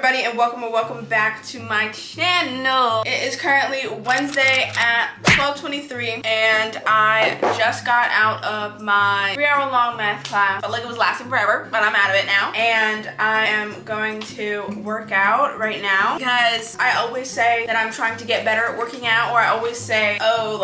everybody, and welcome back to my channel. It is currently Wednesday at 12:23 and I just got out of my 3-hour-long math class. Felt like it was lasting forever, but I'm out of it now. And I am going to work out right now because I always say that I'm trying to get better at working out, or I always say, oh,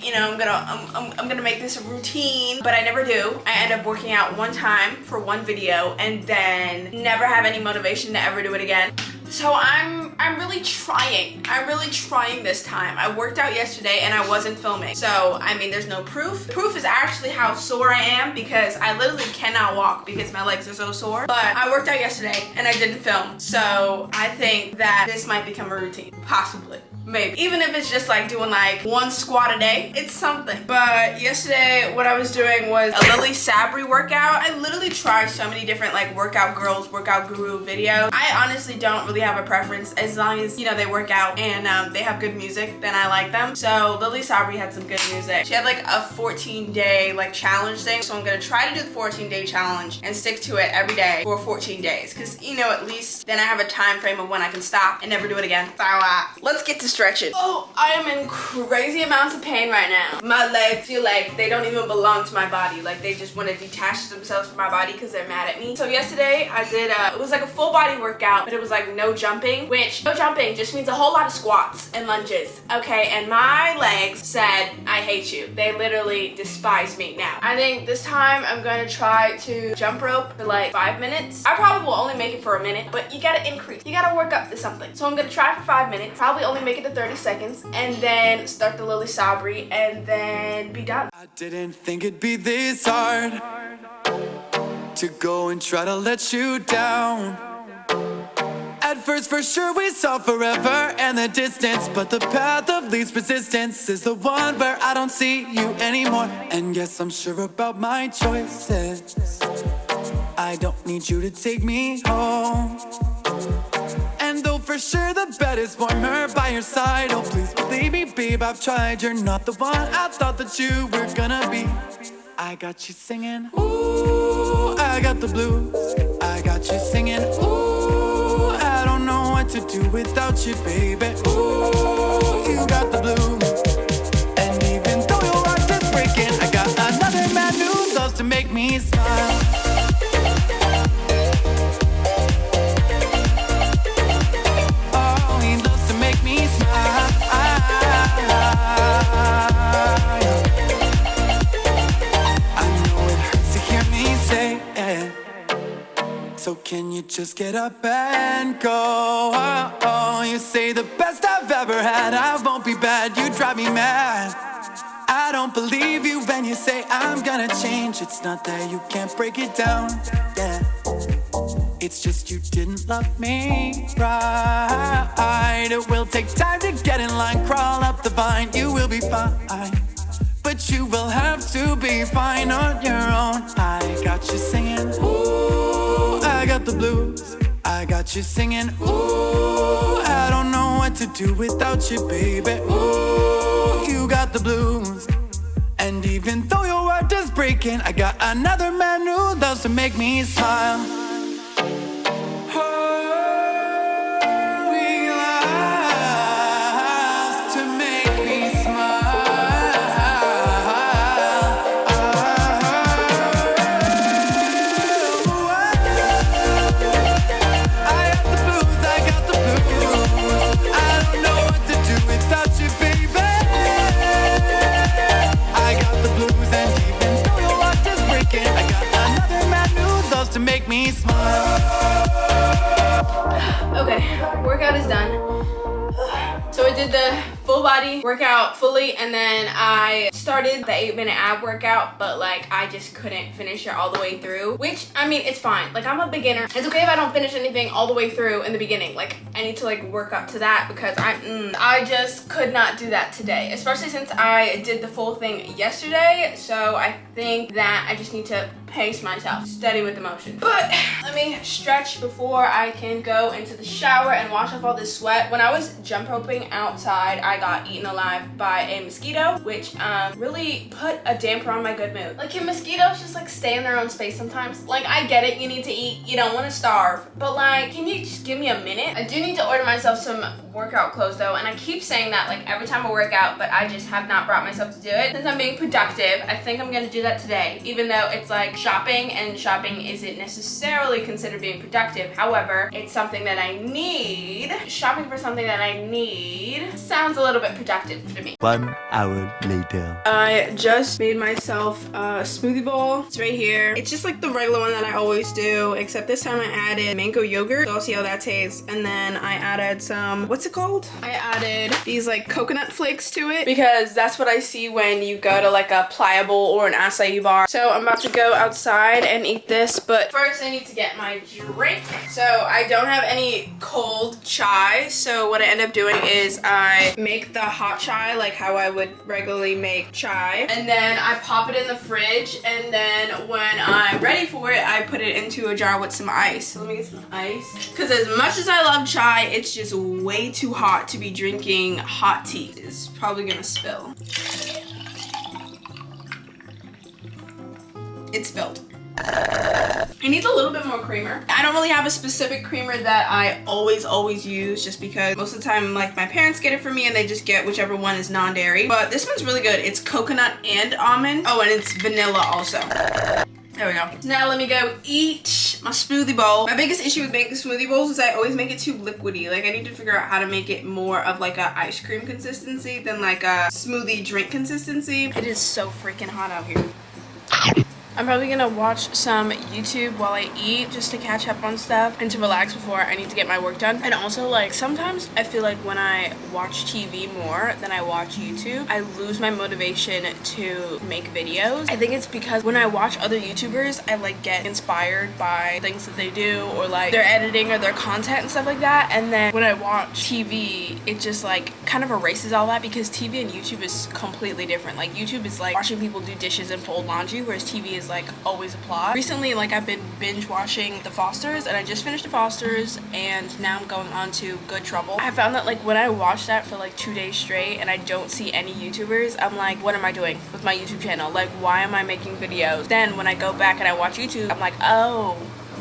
you know, I'm gonna make this a routine, but I never do. I end up working out one time for one video and then never have any motivation to ever do it again. So I'm really trying. I'm really trying this time. I worked out yesterday and I wasn't filming. So, I mean, there's no proof. Proof is actually how sore I am because I literally cannot walk because my legs are so sore. But I worked out yesterday and I didn't film. So I think that this might become a routine, possibly. Maybe. Even if it's just like doing like one squat a day, it's something. But yesterday, what I was doing was a Lily Sabri workout. I literally tried so many different like workout girls, workout guru videos. I honestly don't really have a preference as long as, you know, they work out and they have good music, then I like them. So Lily Sabri had some good music. She had like a 14-day like challenge thing. So I'm gonna try to do the 14-day challenge and stick to it every day for 14 days. Cause you know, at least then I have a time frame of when I can stop and never do it again. So let's get to stretching. Oh, I am in crazy amounts of pain right now. My legs feel like they don't even belong to my body. Like they just want to detach themselves from my body because they're mad at me. So yesterday I did, it was like a full body workout, but it was like no jumping, which no jumping just means a whole lot of squats and lunges. Okay, and my legs said, I hate you. They literally despise me now. I think this time I'm going to try to jump rope for like 5 minutes. I probably will only make it for a minute, but you gotta increase. You gotta work up to something. So I'm going to try for 5 minutes, probably only make it to 30 seconds, and then start the Lily Sabri and then be done. I didn't think it'd be this hard to go and try to let you down. At first, for sure, we saw forever and the distance, but the path of least resistance is the one where I don't see you anymore. And yes, I'm sure about my choices. I don't need you to take me home. And though for sure the bed is warmer by your side, oh please believe me, babe, I've tried. You're not the one I thought that you were gonna be. I got you singing, ooh, I got the blues. I got you singing, ooh, I don't know what to do without you, baby. Ooh, you got the blues. And even though your heart is breaking, I got another man who loves to make me smile. So can you just get up and go? Oh, you say the best I've ever had, I won't be bad, you drive me mad. I don't believe you when you say I'm gonna change. It's not that you can't break it down, yeah. It's just you didn't love me right. It will take time to get in line, crawl up the vine, you will be fine. But you will have to be fine on your own. I got you singing, ooh, I got the blues. I got you singing, ooh, I don't know what to do without you, baby. Ooh, you got the blues. And even though your heart is breaking, I got another man who loves to make me smile. To make me smile. Okay, workout is done. So I did the full body workout fully, and then I started the 8-minute ab workout, but like I just couldn't finish it all the way through, which I mean, it's fine. Like I'm a beginner. It's okay if I don't finish anything all the way through in the beginning. Like I need to like work up to that because I just could not do that today, especially since I did the full thing yesterday. So I think that I just need to pace myself. Steady with the motion. But let me stretch before I can go into the shower and wash off all this sweat. When I was jump roping outside, I got eaten alive by a mosquito, which really put a damper on my good mood. Like, can mosquitoes just like stay in their own space sometimes? Like, I get it, you need to eat, you don't want to starve, but like, can you just give me a minute? I do need to order myself some workout clothes though, and I keep saying that like every time I work out, but I just have not brought myself to do it. Since I'm being productive, I think I'm gonna do that today, even though it's like shopping, and shopping isn't necessarily considered being productive. However, it's something that I need. Shopping for something that I need sounds a little bit productive to me. 1 hour later. I just made myself a smoothie bowl. It's right here. It's just like the regular one that I always do, except this time I added mango yogurt. So I'll see how that tastes. And then I added some, what's it called? I added these like coconut flakes to it because that's what I see when you go to like a Pliable or an acai bar. So I'm about to go outside and eat this, but first I need to get my drink. So I don't have any cold chai. So what I end up doing is I make the hot chai like how I would regularly make chai, and then I pop it in the fridge, and then when I'm ready for it, I put it into a jar with some ice. So let me get some ice, because as much as I love chai, it's just way too hot to be drinking hot tea. It's probably gonna spill. It spilled. It needs a little bit more creamer. I don't really have a specific creamer that I always use, just because most of the time like my parents get it for me and they just get whichever one is non-dairy. But this one's really good. It's coconut and almond. Oh, and it's vanilla also. There we go. Now let me go eat my smoothie bowl. My biggest issue with making smoothie bowls is I always make it too liquidy. Like, I need to figure out how to make it more of like a ice cream consistency than like a smoothie drink consistency. It is so freaking hot out here. I'm probably gonna watch some YouTube while I eat, just to catch up on stuff and to relax before I need to get my work done. And also, like, sometimes I feel like when I watch TV more than I watch YouTube, I lose my motivation to make videos. I think it's because when I watch other YouTubers, I like get inspired by things that they do, or like their editing or their content and stuff like that. And then when I watch TV, it just like kind of erases all that, because TV and YouTube is completely different. Like, YouTube is like watching people do dishes and fold laundry, whereas TV is like always a plot. Recently, like, I've been binge watching The Fosters, and I just finished The Fosters, and now I'm going on to Good Trouble. I found that like when I watch that for like 2 days straight and I don't see any YouTubers, I'm like, what am I doing with my YouTube channel? Like, why am I making videos? Then when I go back and I watch YouTube, I'm like, oh,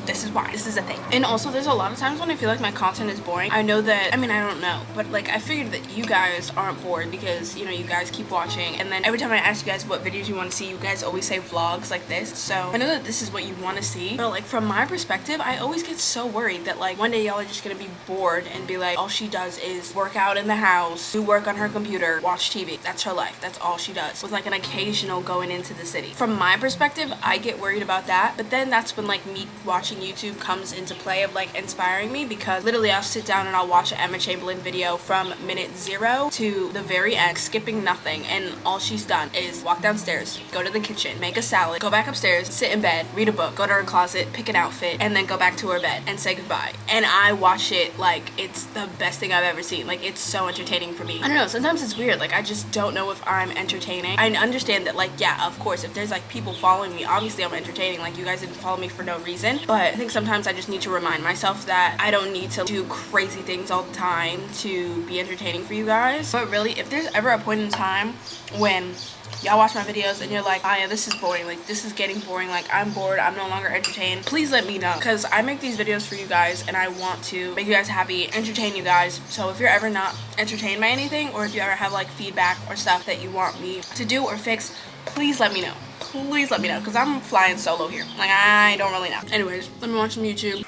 this is why. This is a thing. And also, there's a lot of times when I feel like my content is boring. I know that, I mean, I don't know, but like, I figured that you guys aren't bored because, you know, you guys keep watching, and then every time I ask you guys what videos you want to see, you guys always say vlogs like this. So I know that this is what you want to see, but like, from my perspective, I always get so worried that like one day y'all are just gonna be bored and be like, all she does is work out in the house, do work on her computer, watch TV. That's her life. That's all she does, with like an occasional going into the city. From my perspective, I get worried about that, but then that's when like me watching YouTube comes into play of like inspiring me, because literally I'll sit down and I'll watch an Emma Chamberlain video from minute 0 to the very end, skipping nothing, and all she's done is walk downstairs, go to the kitchen, make a salad, go back upstairs, sit in bed, read a book, go to her closet, pick an outfit, and then go back to her bed and say goodbye. And I watch it like it's the best thing I've ever seen. Like, it's so entertaining for me. I don't know, sometimes it's weird. Like, I just don't know if I'm entertaining. I understand that, like, yeah, of course, if there's like people following me, obviously I'm entertaining. Like, you guys didn't follow me for no reason, but I think sometimes I just need to remind myself that I don't need to do crazy things all the time to be entertaining for you guys. But really, if there's ever a point in time when y'all watch my videos and you're like, oh yeah, this is boring, like this is getting boring, like I'm bored, I'm no longer entertained, please let me know, because I make these videos for you guys and I want to make you guys happy, entertain you guys. So if you're ever not entertained by anything, or if you ever have like feedback or stuff that you want me to do or fix, please let me know. Please let me know, because I'm flying solo here. Like, I don't really know. Anyways, let me watch some YouTube.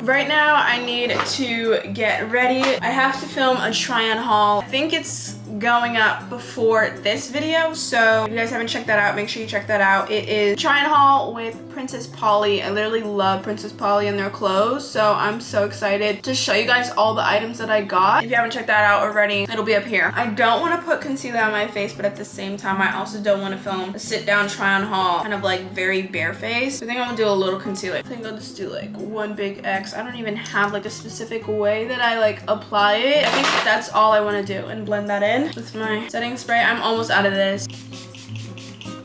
Right now, I need to get ready. I have to film a try-on haul. I think it's going up before this video, so if you guys haven't checked that out, make sure you check that out. It is try-on haul with Princess Polly. I literally love Princess Polly and their clothes, so I'm so excited to show you guys all the items that I got. If you haven't checked that out already, it'll be up here. I don't want to put concealer on my face, but at the same time, I also don't want to film a sit-down try-on haul, kind of like very bare face. I think I'm gonna do a little concealer. I think I'll just do like one big X. I don't even have like a specific way that I like apply it. I think that's all I want to do, and blend that in with my setting spray. I'm almost out of this.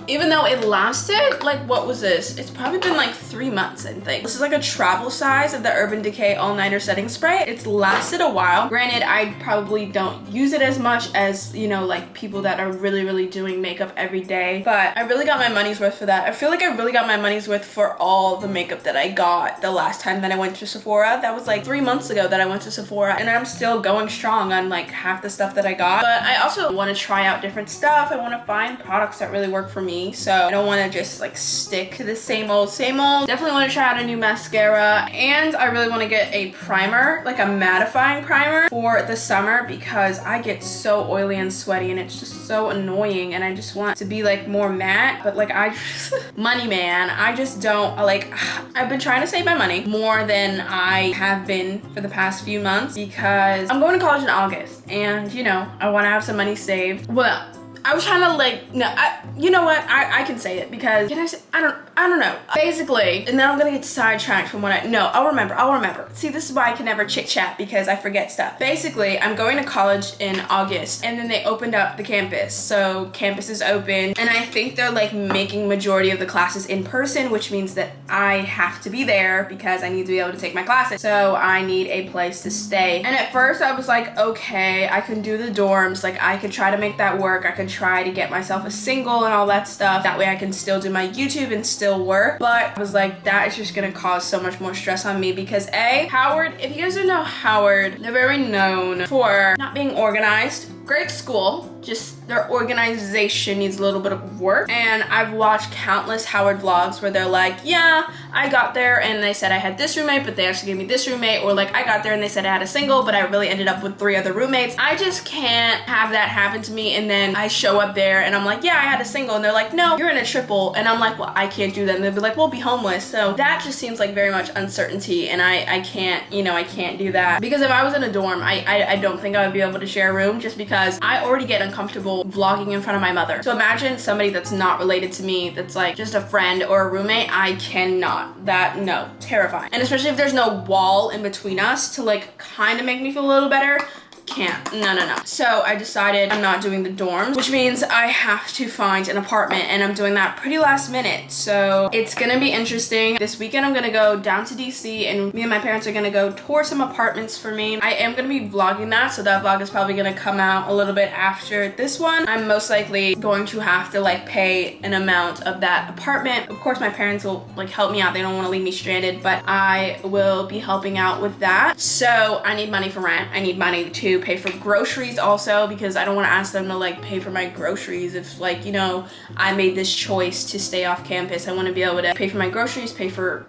Even though it lasted, like, what was this? It's probably been like 3 months, I think. This is like a travel size of the Urban Decay All-Nighter Setting Spray. It's lasted a while. Granted, I probably don't use it as much as, you know, like people that are really doing makeup every day, but I really got my money's worth for that. I feel like I really got my money's worth for all the makeup that I got the last time that I went to Sephora. That was like 3 months ago that I went to Sephora, and I'm still going strong on like half the stuff that I got. But I also want to try out different stuff. I want to find products that really work for me, so I don't want to just like stick to the same old. Definitely want to try out a new mascara, and I really want to get a primer, like a mattifying primer for the summer, because I get so oily and sweaty and it's just so annoying, and I just want to be like more matte. But like, I just money, man, I just don't like. I've been trying to save my money more than I have been for the past few months, because I'm going to college in August, and you know, I want to have some money saved. Well, I was trying to like, no, you know what? I can say it, because can I say, I don't know. Basically, and then I'm gonna get sidetracked from what I'll remember. See, this is why I can never chit chat, because I forget stuff. Basically, I'm going to college in August, and then they opened up the campus. So campus is open, and I think they're like making majority of the classes in person, which means that I have to be there because I need to be able to take my classes. So I need a place to stay. And at first I was like, okay, I can do the dorms. Like, I could try to make that work. I could try to get myself a single and all that stuff. That way I can still do my YouTube and still work. But I was like, that is just gonna cause so much more stress on me, because Howard, if you guys don't know Howard, they're very known for not being organized. Great school, just their organization needs a little bit of work. And I've watched countless Howard vlogs where they're like, yeah, I got there and they said I had this roommate, but they actually gave me this roommate. Or like, I got there and they said I had a single, but I really ended up with 3 other roommates. I just can't have that happen to me, and then I show up there and I'm like, yeah, I had a single, and they're like, no, you're in a triple. And I'm like, well, I can't do that. And they'll be like, we'll be homeless. So that just seems like very much uncertainty, and I can't, you know, I can't do that. Because if I was in a dorm, I don't think I would be able to share a room, just because I already get uncomfortable vlogging in front of my mother. So imagine somebody that's not related to me, that's like just a friend or a roommate. I cannot. That, no, terrifying. And especially if there's no wall in between us to like kind of make me feel a little better. Can't. No. So I decided I'm not doing the dorms, which means I have to find an apartment, and I'm doing that pretty last minute. So it's gonna be interesting. This weekend I'm gonna go down to DC, and me and my parents are gonna go tour some apartments for me. I am gonna be vlogging that, so that vlog is probably gonna come out a little bit after this one. I'm most likely going to have to like pay an amount of that apartment. Of course, my parents will like help me out. They don't want to leave me stranded, but I will be helping out with that. So I need money for rent. I need money to pay for groceries also, because I don't want to ask them to like pay for my groceries if, like, you know, I made this choice to stay off campus. I want to be able to pay for my groceries, pay for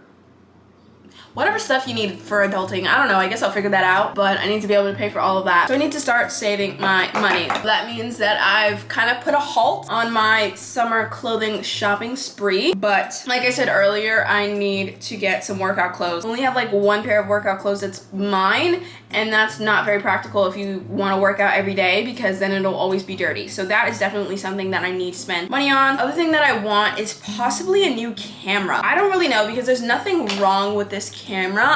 whatever stuff you need for adulting. I don't know, I guess I'll figure that out, but I need to be able to pay for all of that. So I need to start saving my money. That means that I've kind of put a halt on my summer clothing shopping spree, but like I said earlier, I need to get some workout clothes. I only have like 1 pair of workout clothes that's mine, and that's not very practical if you want to work out every day, because then it'll always be dirty. So that is definitely something that I need to spend money on. Other thing that I want is possibly a new camera. I don't really know, because there's nothing wrong with this camera.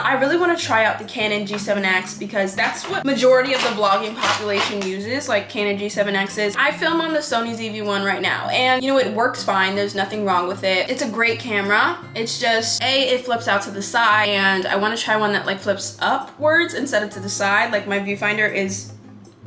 I really want to try out the Canon G7X, because that's what majority of the vlogging population uses, like Canon G7Xs. I film on the Sony ZV-1 right now, and you know, it works fine. There's nothing wrong with it. It's a great camera. It's just, it flips out to the side, and I want to try one that like flips upwards instead of to the side. Like, my viewfinder is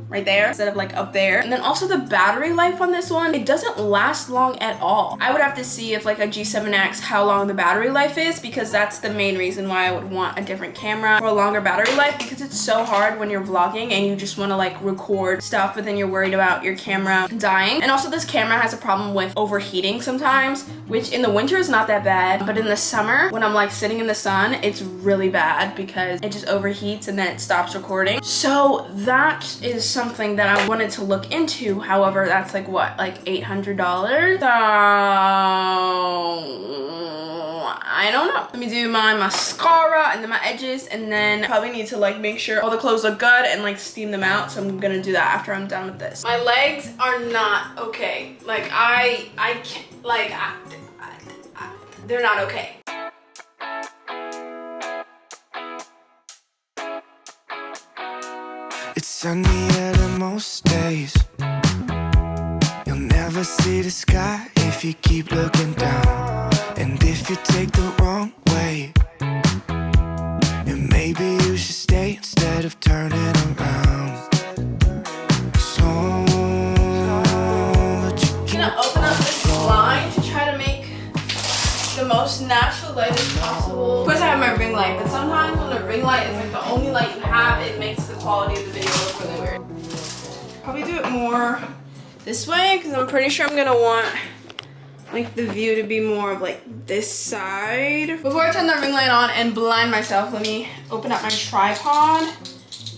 right there instead of like up there. And then also the battery life on this one, it doesn't last long at all. I would have to see if like a G7X how long the battery life is, because that's the main reason why I would want a different camera for a longer battery life, because it's so hard when you're vlogging and you just want to like record stuff, but then you're worried about your camera dying. And also this camera has a problem with overheating sometimes, which in the winter is not that bad, but in the summer when I'm like sitting in the sun, it's really bad because it just overheats and then it stops recording. So that is something that I wanted to look into. However, that's like what, like $800? So I don't know. Let me do my mascara and then my edges, and then probably need to like make sure all the clothes look good and like steam them out. So I'm gonna do that after I'm done with this. My legs are not okay. Like I can't, like they're not okay. It's sunny at most days. You'll never see the sky if if you keep looking down, and if you take the wrong way, and maybe you should stay instead of turning around. So that you I'm gonna open up this blind to try to make the most natural light as possible. Of course I have my ring light, but sometimes when the ring light is like the only light you have, it makes the quality of the video look really weird. Probably do it more this way because I'm pretty sure I'm gonna want like the view to be more of like this side. Before I turn the ring light on and blind myself, let me open up my tripod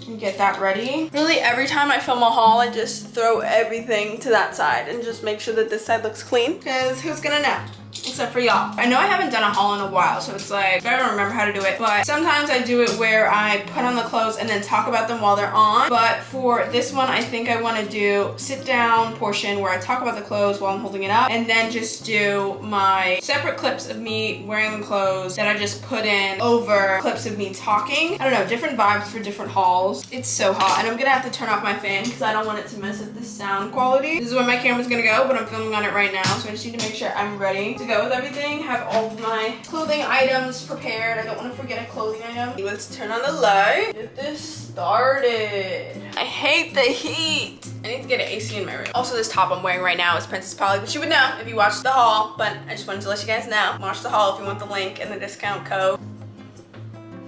and get that ready. Really, every time I film a haul, I just throw everything to that side and just make sure that this side looks clean, because who's gonna know? Except for y'all. I know I haven't done a haul in a while, so it's like, I don't remember how to do it, but sometimes I do it where I put on the clothes and then talk about them while they're on. But for this one, I think I want to do sit down portion where I talk about the clothes while I'm holding it up, and then just do my separate clips of me wearing the clothes that I just put in over clips of me talking. I don't know, different vibes for different hauls. It's so hot, and I'm gonna have to turn off my fan because I don't want it to mess up the sound quality. This is where my camera's gonna go, but I'm filming on it right now, so I just need to make sure I'm ready to go with everything. Have all of my clothing items prepared. I don't want to forget a clothing item. Let's turn on the light. Get this started. I hate the heat. I need to get an AC in my room. Also, this top I'm wearing right now is Princess Polly, which you would know if you watched the haul, but I just wanted to let you guys know. Watch the haul if you want the link and the discount code.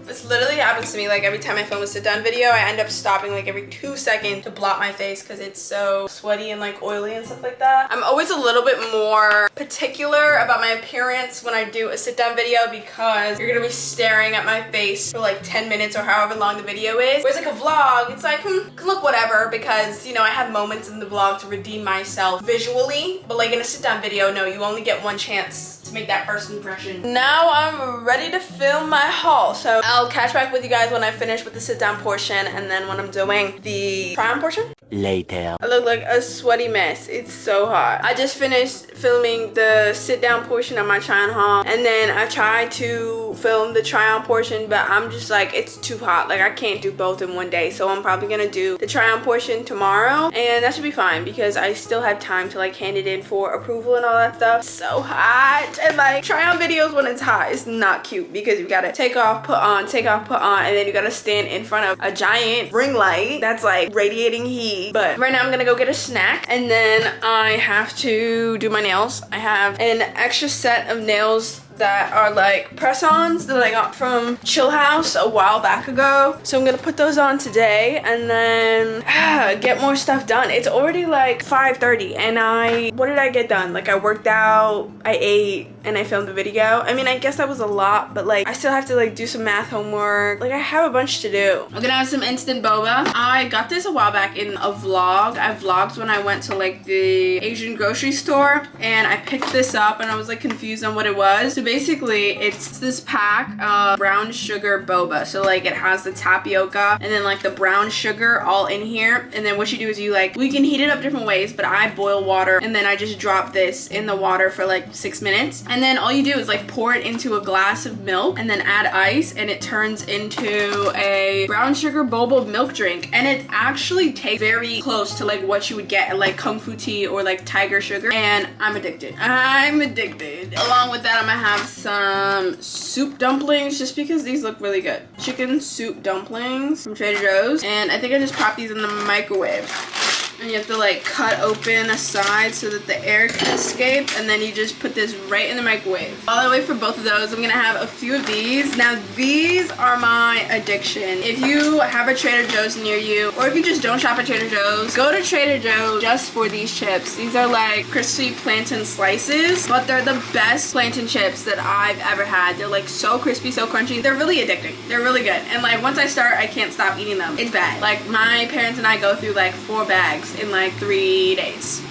This literally happens to me like every time I film a sit down video. I end up stopping like every 2 seconds to blot my face because it's so sweaty and like oily and stuff like that. I'm always a little bit more particular about my appearance when I do a sit down video because you're gonna be staring at my face for like 10 minutes or however long the video is. Whereas like a vlog, it's like, look whatever, because you know, I have moments in the vlog to redeem myself visually. But like in a sit down video, no, you only get one chance to make that first impression. Now I'm ready to film my haul. So I'll catch back with you guys when I finish with the sit down portion, and then when I'm doing the try on portion. Later. I look like a sweaty mess. It's so hot. I just finished filming the sit down portion of my try on haul, and then I tried to film the try on portion, but I'm just like, it's too hot. Like I can't do both in one day, so I'm probably gonna do the try on portion tomorrow, and that should be fine because I still have time to like hand it in for approval and all that stuff. It's so hot, and like try on videos when it's hot is not cute because you gotta take off, put on, take off, put on, and then you gotta stand in front of a giant ring light that's like radiating heat. But right now I'm gonna go get a snack, and then I have to do my nails. I have an extra set of nails that are like press-ons that I got from Chill House a while back ago. So I'm gonna put those on today and then get more stuff done. It's already like 5:30 and what did I get done? Like I worked out, I ate, and I filmed a video. I mean, I guess that was a lot, but like I still have to like do some math homework. Like I have a bunch to do. I'm gonna have some instant boba. I got this a while back in a vlog. I vlogged when I went to like the Asian grocery store, and I picked this up and I was like confused on what it was. So basically it's this pack of brown sugar boba. So like it has the tapioca and then like the brown sugar all in here, and then what you do is you like, we can heat it up different ways, but I boil water and then I just drop this in the water for like 6 minutes, and then all you do is like pour it into a glass of milk and then add ice, and it turns into a brown sugar boba milk drink, and it actually tastes very close to like what you would get at like Kung Fu tea or like Tiger Sugar, and I'm addicted. Along with that, I'm gonna have some soup dumplings just because these look really good. Chicken soup dumplings from Trader Joe's, and I think I just popped these in the microwave. And you have to like cut open a side so that the air can escape, and then you just put this right in the microwave. While I wait for both of those, I'm gonna have a few of these. Now these are my addiction. If you have a Trader Joe's near you, or if you just don't shop at Trader Joe's, go to Trader Joe's just for these chips. These are like crispy plantain slices, but they're the best plantain chips that I've ever had. They're like so crispy, so crunchy. They're really addicting. They're really good. And like once I start, I can't stop eating them. It's bad. Like my parents and I go through like 4 bags in like 3 days.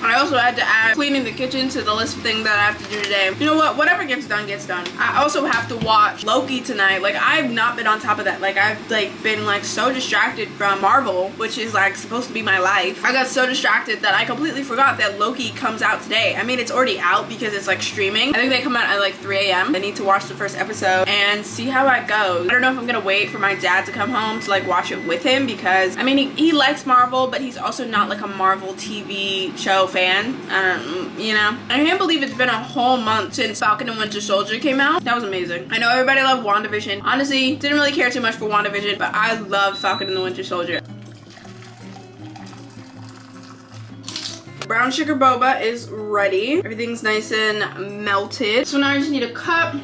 I also had to add cleaning the kitchen to the list of things that I have to do today. You know what? Whatever gets done, gets done. I also have to watch Loki tonight. Like, I've not been on top of that. Like, I've like been like so distracted from Marvel, which is like supposed to be my life. I got so distracted that I completely forgot that Loki comes out today. I mean, it's already out because it's like streaming. I think they come out at like 3 a.m. I need to watch the first episode and see how that goes. I don't know if I'm gonna wait for my dad to come home to like watch it with him, because I mean, he likes Marvel, but he's also not like a Marvel TV show fan. You know, I can't believe it's been a whole month since Falcon and Winter Soldier came out. That was amazing. I know everybody loved WandaVision. Honestly, didn't really care too much for WandaVision, but I loved Falcon and the Winter Soldier. Brown sugar boba is ready. Everything's nice and melted. So now I just need a cup.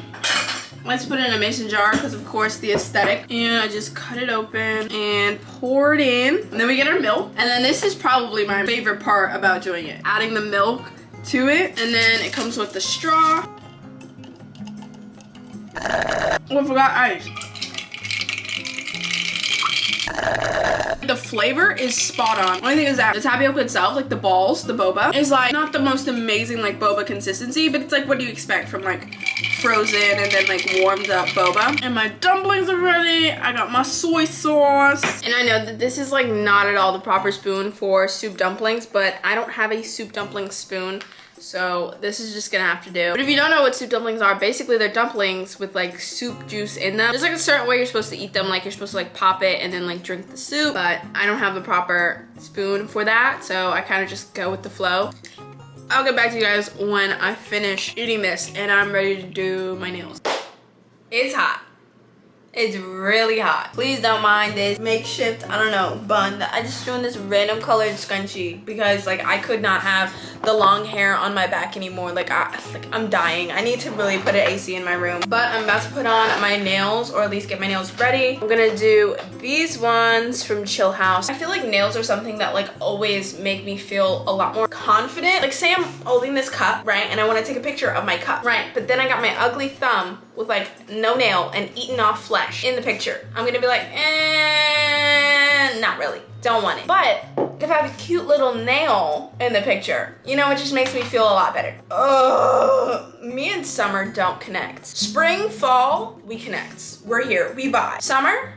Let's put it in a mason jar because of course the aesthetic. And I just cut it open and pour it in. And then we get our milk. And then this is probably my favorite part about doing it. Adding the milk to it. And then it comes with the straw. Oh, I forgot ice. The flavor is spot on. Only thing is that the tapioca itself, like the balls, the boba, is like not the most amazing like boba consistency, but it's like what do you expect from like frozen and then like warmed up boba. And my dumplings are ready. I got my soy sauce. And I know that this is like not at all the proper spoon for soup dumplings, but I don't have a soup dumpling spoon. So this is just gonna have to do. But if you don't know what soup dumplings are, basically they're dumplings with like soup juice in them. There's like a certain way you're supposed to eat them, like you're supposed to like pop it and then like drink the soup, but I don't have the proper spoon for that, so I kind of just go with the flow. I'll get back to you guys when I finish eating this and I'm ready to do my nails. It's hot. It's really hot. Please don't mind this makeshift, I don't know, bun that I just threw in this random colored scrunchie because like I could not have the long hair on my back anymore. Like I'm dying. I need to really put an AC in my room. But I'm about to put on my nails, or at least get my nails ready. I'm gonna do these ones from Chill House. I feel like nails are something that like always make me feel a lot more confident. Like say I'm holding this cup, right? And I wanna take a picture of my cup, right? But then I got my ugly thumb with like no nail and eaten off flesh in the picture. I'm gonna be like, not really, don't want it. But if I have a cute little nail in the picture, you know, it just makes me feel a lot better. Me and summer don't connect. Spring, fall, we connect. We're here, we vibe. Summer,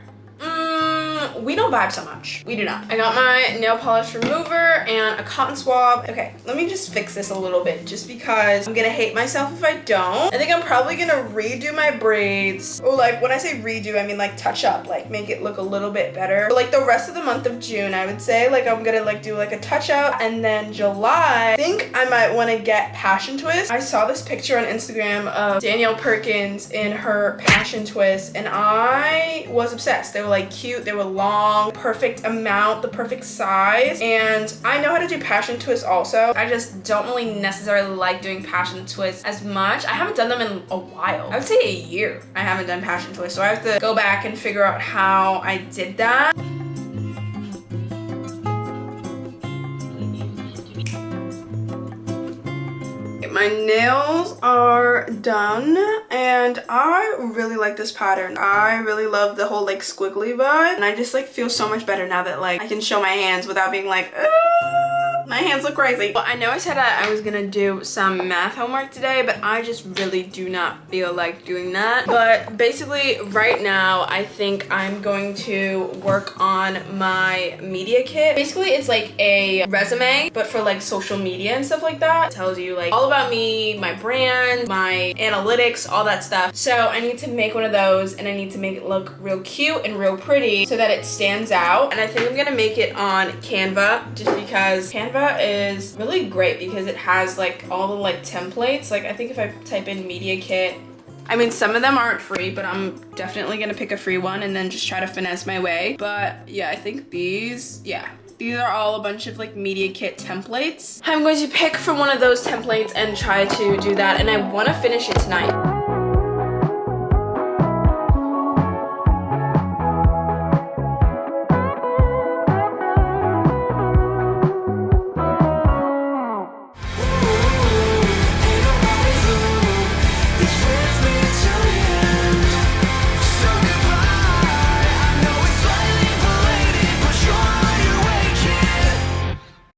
we don't vibe so much. We do not. I got my nail polish remover and a cotton swab. Okay, let me just fix this a little bit just because I'm gonna hate myself if I don't. I think I'm probably gonna redo my braids. Or like when I say redo, I mean like touch up, like make it look a little bit better. For like the rest of the month of June, I would say like I'm gonna like do like a touch up, and then July, I think I might wanna get passion twist. I saw this picture on Instagram of Danielle Perkins in her passion twist and I was obsessed. They were like cute, they were long, perfect amount, the perfect size, and I know how to do passion twists also. I just don't really necessarily like doing passion twists as much. I haven't done them in a while. I would say a year I haven't done passion twists, so I have to go back and figure out how I did that. My nails are done and I really like this pattern. I really love the whole like squiggly vibe, and I just like feel so much better now that like I can show my hands without being like, my hands look crazy. Well, I know I said I was gonna do some math homework today, but I just really do not feel like doing that. But basically right now I think I'm going to work on my media kit. Basically it's like a resume but for like social media and stuff like that. It tells you like all about me, my brand, my analytics, all that stuff. So I need to make one of those and I need to make it look real cute and real pretty so that it stands out. And I think I'm gonna make it on Canva just because Canva is really great because it has like all the like templates. Like I think if I type in media kit, I mean some of them aren't free, but I'm definitely gonna pick a free one and then just try to finesse my way. But yeah, I think these are all a bunch of like media kit templates. I'm going to pick from one of those templates and try to do that, and I want to finish it tonight.